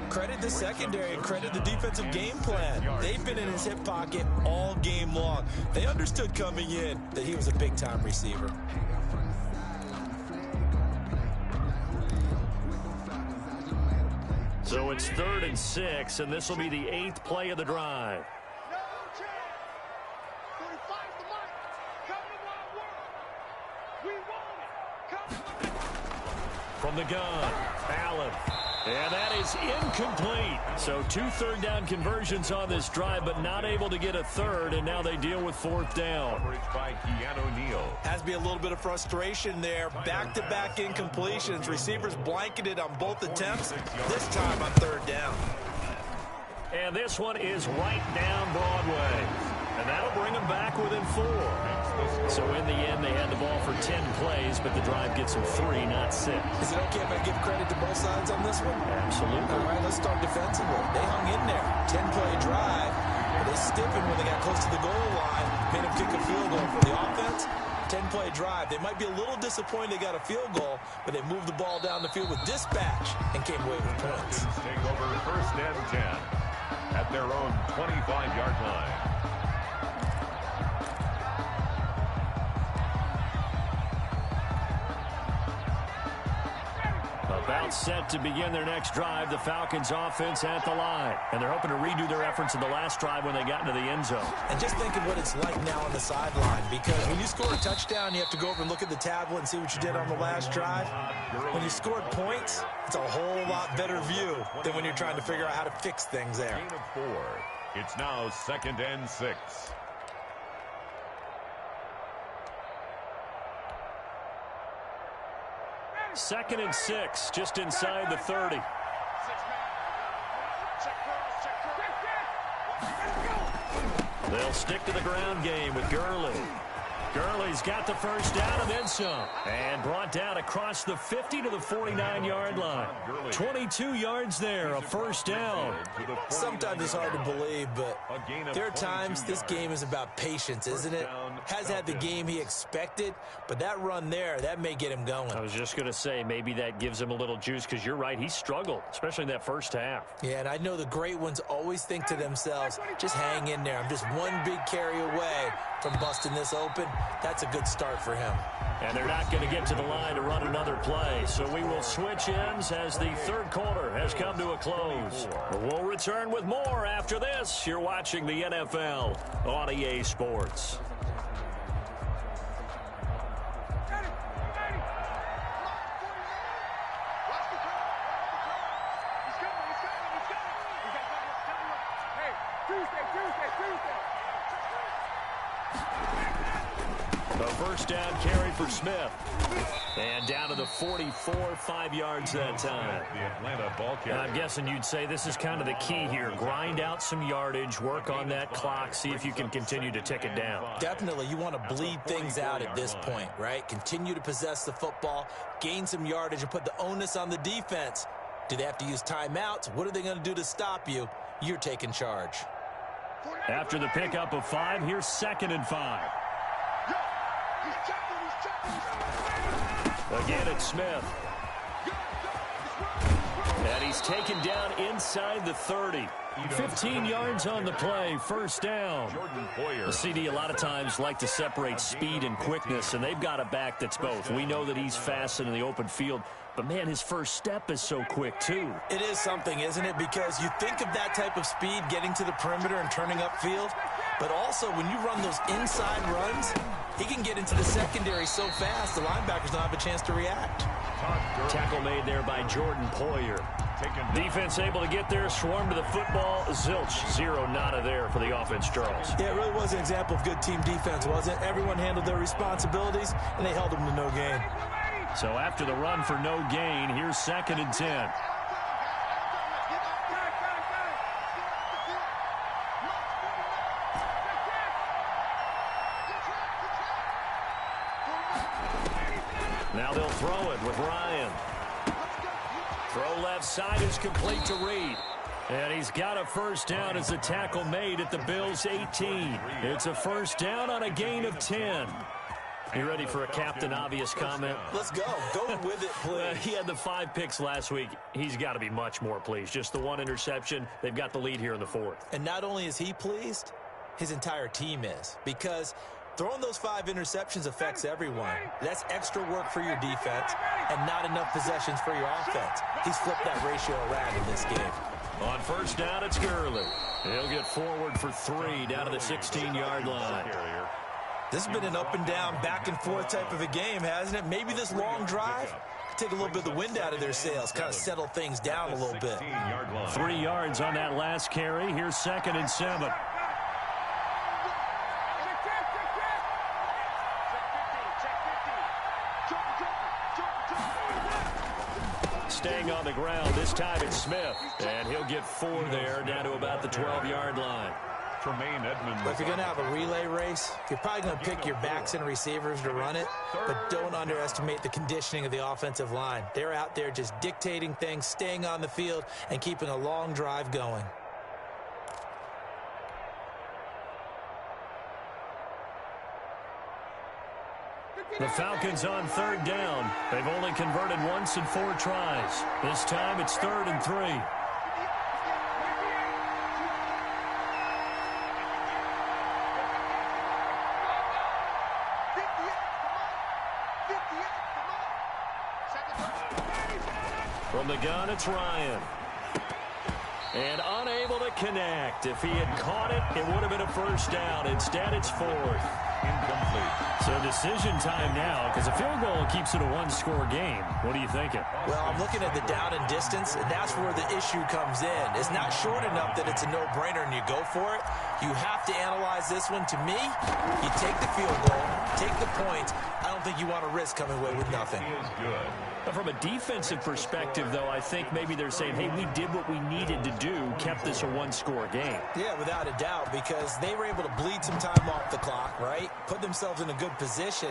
Credit the secondary and credit the defensive game plan. They've been in his hip pocket all game long. They understood coming in that he was a big-time receiver. So it's 3rd and 6, and this will be the 8th play of the drive. From the gun, Allen. And that is incomplete. So 2 3rd-down conversions on this drive, but not able to get a 3rd, and now they deal with 4th down. By Keanu Neal. Has to be a little bit of frustration there. Back-to-back incompletions. Receivers blanketed on both attempts. This time on 3rd down. And this one is right down Broadway. And that'll bring them back within 4. So in the end, they had the ball for 10 plays, but the drive gets them 3, not 6. Is it okay if I give credit to both sides on this one? Absolutely. All right, let's start defensively. They hung in there. 10-play drive. They stiffened when they got close to the goal line. Made them kick a field goal. For the offense, 10-play drive. They might be a little disappointed they got a field goal, but they moved the ball down the field with dispatch and came away with points. Take over 1st and 10 at their own 25-yard line. About set to begin their next drive, the Falcons offense at the line. And they're hoping to redo their efforts in the last drive when they got into the end zone. And just think of what it's like now on the sideline, because when you score a touchdown, you have to go over and look at the tablet and see what you did on the last drive. When you scored points, it's a whole lot better view than when you're trying to figure out how to fix things there. Gain of 4. It's now 2nd and 6. Second and 6, just inside the 30. They'll stick to the ground game with Gurley. Gurley's got the first down and then some. And brought down across the 50 to the 49-yard line. 22 yards there, a first down. Sometimes it's hard to believe, but there are times this game is about patience, isn't it? Has had the game he expected, but that run there, that may get him going. I was just going to say, maybe that gives him a little juice, because you're right, he struggled, especially in that first half. Yeah, and I know the great ones always think to themselves, just hang in there. I'm just one big carry away from busting this open. That's a good start for him. And they're not going to get to the line to run another play, so we will switch ends as the 3rd quarter has come to a close. We'll return with more after this. You're watching the NFL on EA Sports. The first down carry for Smith. And down to the 44, 5 yards that time. The Atlanta ball carrier. And I'm guessing you'd say this is kind of the key here. Grind out some yardage, work on that clock, see if you can continue to tick it down. Definitely, you want to bleed things out at this point, right? Continue to possess the football, gain some yardage, and put the onus on the defense. Do they have to use timeouts? What are they going to do to stop you? You're taking charge. After the pickup of 5, here's 2nd and 5. Again, it's Smith. And he's taken down inside the 30. 15 yards on the play, first down. The CD a lot of times like to separate speed and quickness, and they've got a back that's both. We know that he's fast in the open field, but, man, his first step is so quick, too. It is something, isn't it? Because you think of that type of speed getting to the perimeter and turning upfield, but also when you run those inside runs, he can get into the secondary so fast the linebackers don't have a chance to react. Tackle made there by Jordan Poyer. Defense able to get there, swarm to the football. Zilch, zero nada there for the offense, Charles. Yeah, it really was an example of good team defense, wasn't it? Everyone handled their responsibilities, and they held them to no gain. So after the run for no gain, here's 2nd and 10. Now they'll throw it with Ryan. Throw left side is complete to Reed. And he's got a first down as a tackle made at the Bills' 18. It's a first down on a gain of 10. You ready for a Captain Obvious comment? Let's go. Go with it, please. He had the 5 picks last week. He's got to be much more pleased. Just the 1 interception. They've got the lead here in the 4th. And not only is he pleased, his entire team is. Because throwing those 5 interceptions affects everyone. That's extra work for your defense and not enough possessions for your offense. He's flipped that ratio around in this game. On first down, it's Gurley. He'll get forward for 3 down to the 16-yard line. This has been an up-and-down, back-and-forth type of a game, hasn't it? Maybe this long drive could take a little bit of the wind out of their sails, kind of settle things down a little bit. 3 yards on that last carry. Here's 2nd and 7. Staying on the ground, this time it's Smith. And he'll get 4 there, down to about the 12-yard line. If you're going to have a relay race, you're probably going to pick your backs and receivers to run it, but don't underestimate the conditioning of the offensive line. They're out there just dictating things, staying on the field, and keeping a long drive going. The Falcons on 3rd down. They've only converted once in 4 tries. This time it's 3rd and 3. From the gun, it's Ryan. And unable to connect. If he had caught it, it would have been a first down. Instead, it's 4th. Incomplete. So decision time now, because a field goal keeps it a 1-score game. What are you thinking? Well, I'm looking at the down and distance, and that's where the issue comes in. It's not short enough that it's a no-brainer and you go for it. You have to analyze this one. To me, you take the field goal, take the point. I don't think you want to risk coming away with nothing. But from a defensive perspective, though, I think maybe they're saying, hey, we did what we needed to do, kept this a 1-score game. Yeah, without a doubt, because they were able to bleed some time off the clock, right? Put themselves in a good position,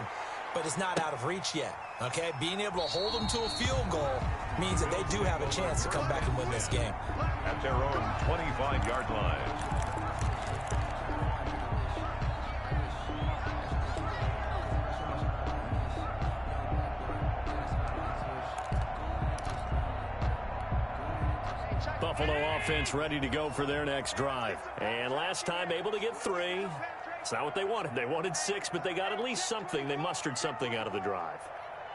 but it's not out of reach yet, okay? Being able to hold them to a field goal means that they do have a chance to come back and win this game. At their own 25-yard line. Buffalo offense ready to go for their next drive. And last time able to get 3. It's not what they wanted. They wanted 6, but they got at least something. They mustered something out of the drive.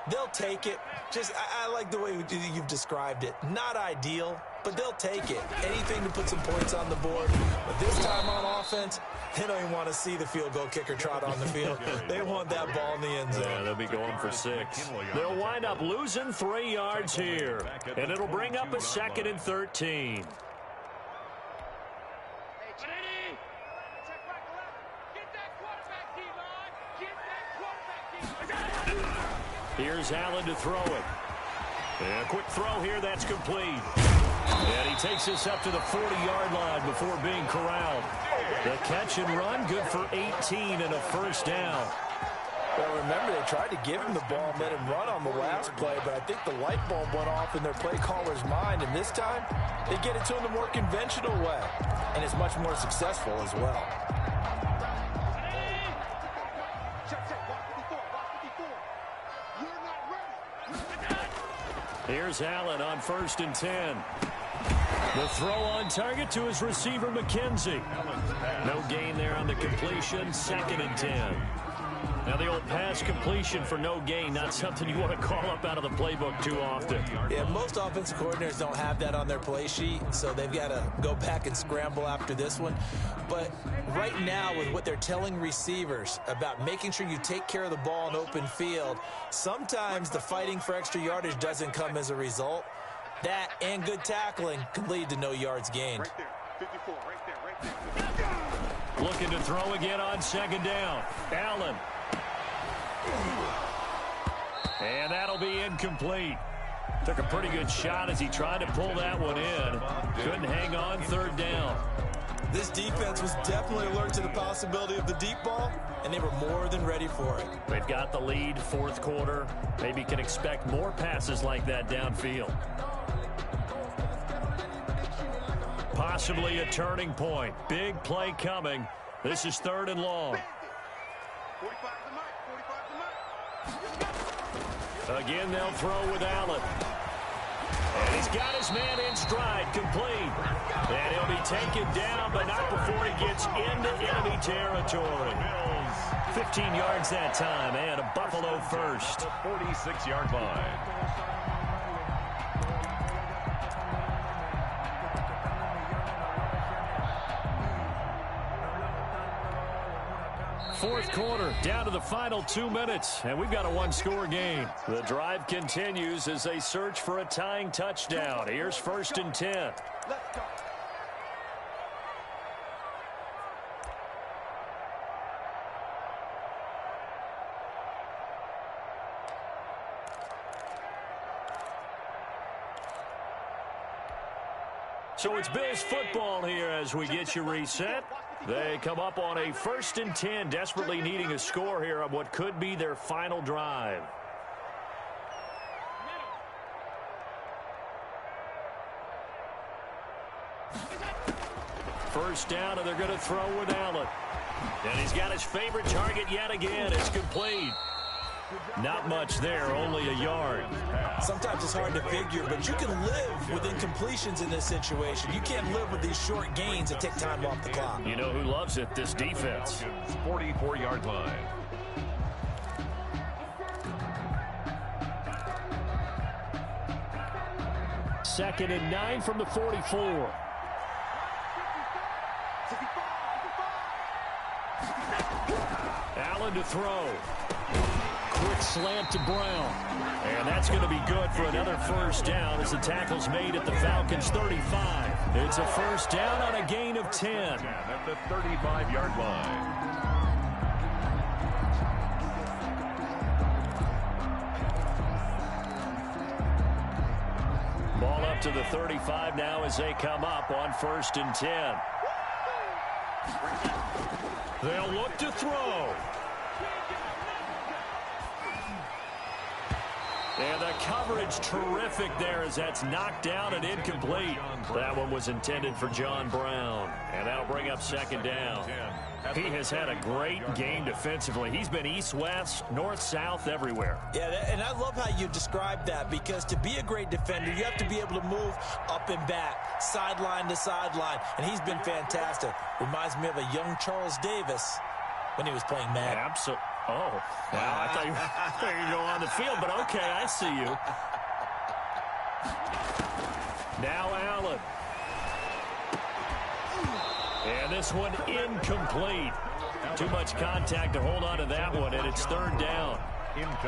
They'll take it. Just, I like the way you've described it. Not ideal, but they'll take it. Anything to put some points on the board. But this time on offense, they don't even want to see the field goal kicker trot on the field. They want that ball in the end zone. Yeah, they'll be going for 6. They'll wind up losing 3 yards here. And it'll bring up a 2nd and 13. Here's Allen to throw it. And a quick throw here, that's complete. And he takes us up to the 40-yard line before being corralled. The catch and run, good for 18 and a first down. Well, remember, they tried to give him the ball and let him run on the last play, but I think the light bulb went off in their play caller's mind, and this time, they get it to him the more conventional way, and it's much more successful as well. Here's Allen on 1st and 10. The throw on target to his receiver, McKenzie. No gain there on the completion, 2nd and 10. Now the old pass completion for no gain, not something you want to call up out of the playbook too often. Yeah, most offensive coordinators don't have that on their play sheet, so they've got to go back and scramble after this one. But right now, with what they're telling receivers about making sure you take care of the ball in open field, sometimes the fighting for extra yardage doesn't come as a result. That and good tackling can lead to no yards gained. Right there. 54, right there. Looking to throw again on 2nd down. Allen. And that'll be incomplete. Took a pretty good shot as he tried to pull that one in. Couldn't hang on 3rd down. This defense was definitely alert to the possibility of the deep ball, and they were more than ready for it. They've got the lead, 4th quarter. Maybe can expect more passes like that downfield. Possibly a turning point. Big play coming. This is 3rd and long. 45 the mark. 45 the mark. Again, they'll throw with Allen. And he's got his man in stride, complete. And he'll be taken down, but not before he gets into enemy territory. 15 yards that time, and a Buffalo first. 46-yard line. Fourth quarter, down to the final 2 minutes, and we've got a one-score game. The drive continues as they search for a tying touchdown. Here's 1st and 10. Let's go. So it's Bills football here as we get you reset. They come up on a 1st and 10, desperately needing a score here on what could be their final drive. First down, and they're going to throw with Allen. And he's got his favorite target yet again. It's complete. Not much there, only a yard. Sometimes it's hard to figure, but you can live with incompletions in this situation. You can't live with these short gains that take time off the clock. You know who loves it? This defense. 44-yard line. Second and 9 from the 44. Allen to throw. Quick slant to Brown. And that's going to be good for another first down as the tackle's made at the Falcons' 35. It's a first down on a gain of 10. At the 35-yard line. Ball up to the 35 now as they come up on 1st and 10. They'll look to throw. And the coverage terrific there as that's knocked down and incomplete. That one was intended for John Brown. And that'll bring up 2nd down. He has had a great game defensively. He's been east-west, north-south, everywhere. Yeah, and I love how you described that, because to be a great defender, you have to be able to move up and back, sideline to sideline, and he's been fantastic. Reminds me of a young Charles Davis when he was playing Madden. Absolutely. Oh, wow. I thought you were going to go on the field, but okay, I see you. Now Allen. And this one incomplete. Too much contact to hold on to that one, and it's 3rd down.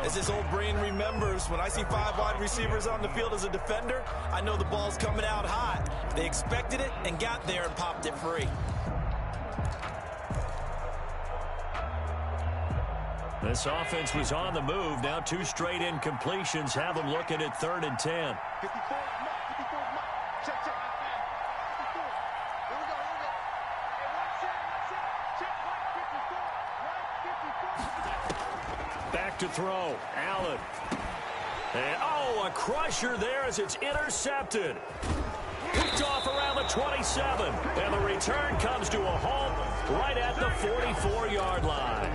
As this old brain remembers, when I see 5 wide receivers on the field as a defender, I know the ball's coming out hot. They expected it and got there and popped it free. This offense was on the move. Now 2 straight incompletions have them looking at 3rd and 10. 54 mark. 54 mark. Check, check. 54. Here we go, here we go. Hey, one check. Check, right 54. Right 54. Back to throw. Allen. And, oh, a crusher there as it's intercepted. Picked off around the 27. And the return comes to a halt right at the 44-yard line.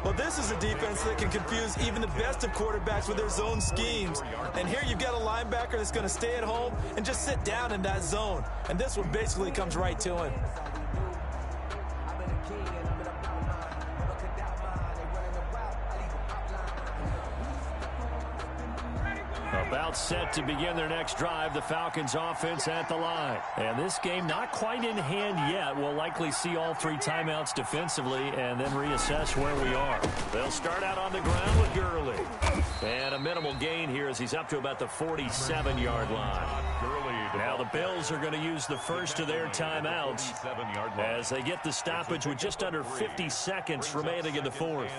Well, this is a defense that can confuse even the best of quarterbacks with their zone schemes. And here you've got a linebacker that's going to stay at home and just sit down in that zone. And this one basically comes right to him. About set to begin their next drive, the Falcons offense at the line. And this game not quite in hand yet. We'll likely see all 3 timeouts defensively and then reassess where we are. They'll start out on the ground with Gurley. And a minimal gain here as he's up to about the 47-yard line. Now the Bills are going to use the first of their timeouts as they get the stoppage with just under 50 seconds remaining in the fourth.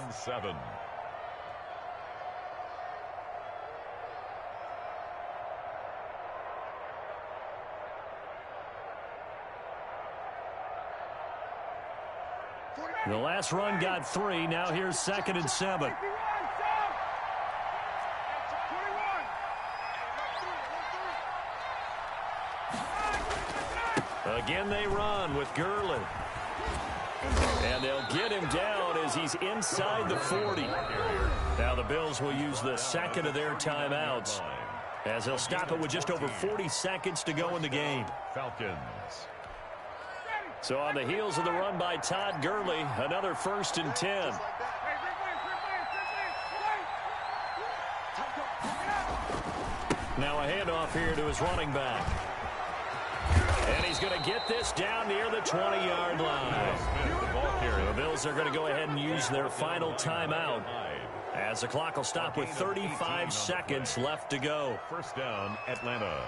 The last run got 3. Now here's 2nd and 7. Again they run with Gurley. And they'll get him down as he's inside the 40. Now the Bills will use the second of their timeouts as they'll stop it with just over 40 seconds to go in the game. Falcons. So on the heels of the run by Todd Gurley, another 1st and 10. Now a handoff here to his running back. And he's going to get this down near the 20-yard line. The Bills are going to go ahead and use their final timeout as the clock will stop with 35 seconds left to go. First down, Atlanta.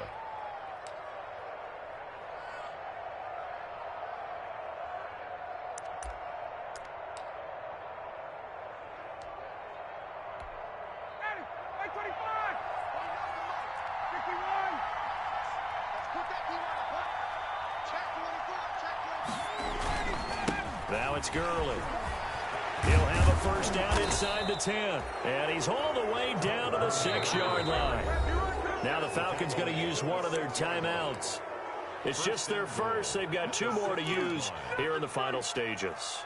Now it's Gurley. He'll have a first down inside the 10. And he's all the way down to the 6-yard line. Now the Falcons going to use one of their timeouts. It's just their first. They've got 2 more to use here in the final stages.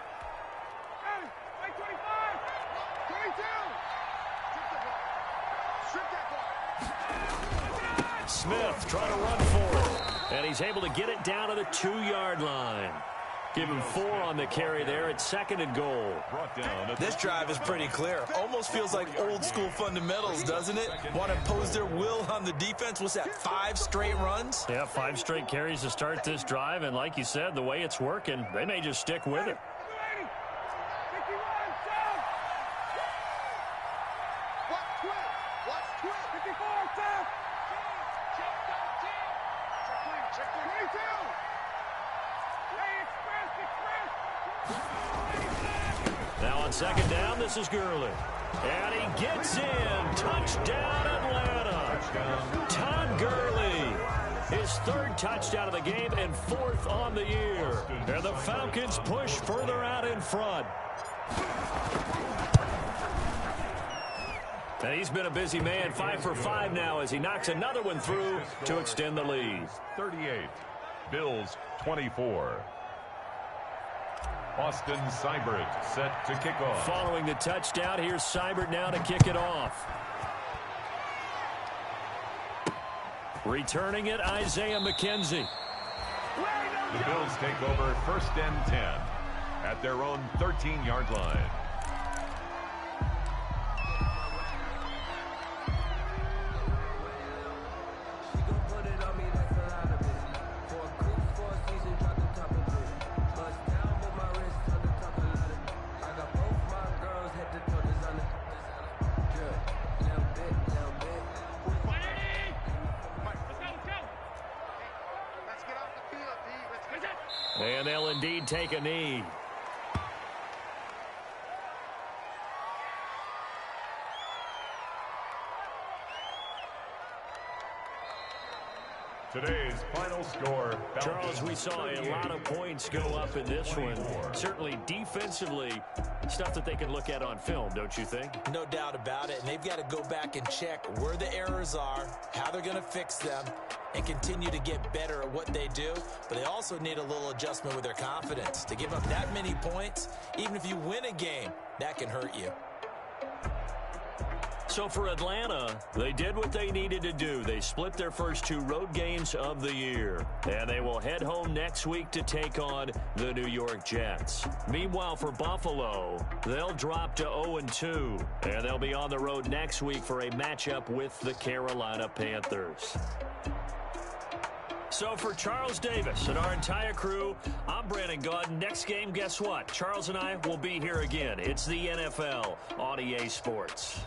Smith trying to run for it. And he's able to get it down to the 2-yard line. Give him 4 on the carry there at 2nd and goal. This drive is pretty clear. Almost feels like old school fundamentals, doesn't it? Want to impose their will on the defense. What's that, 5 straight runs? Yeah, 5 straight carries to start this drive. And like you said, the way it's working, they may just stick with it. Now on 2nd down, this is Gurley. And he gets in. Touchdown, Atlanta. Todd Gurley. His 3rd touchdown of the game and 4th on the year. And the Falcons push further out in front. And he's been a busy man, 5 for 5 now as he knocks another one through to extend the lead. 38. Bills 24. Austin Seibert set to kick off. Following the touchdown, here's Seibert now to kick it off. Returning it, Isaiah McKenzie. The Bills take over 1st and 10 at their own 13-yard line. And they'll indeed take a knee. Today's final score. Charles, we saw a lot of points go up in this one. Certainly defensively, stuff that they can look at on film, don't you think? No doubt about it. And they've got to go back and check where the errors are, how they're going to fix them. and continue to get better at what they do, but they also need a little adjustment with their confidence. To give up that many points, even if you win a game, that can hurt you. So for Atlanta, they did what they needed to do. They split their first 2 road games of the year, and they will head home next week to take on the New York Jets. Meanwhile, for Buffalo, they'll drop to 0-2, and they'll be on the road next week for a matchup with the Carolina Panthers. So for Charles Davis and our entire crew, I'm Brandon Gaudin. Next game, guess what? Charles and I will be here again. It's the NFL on EA Sports.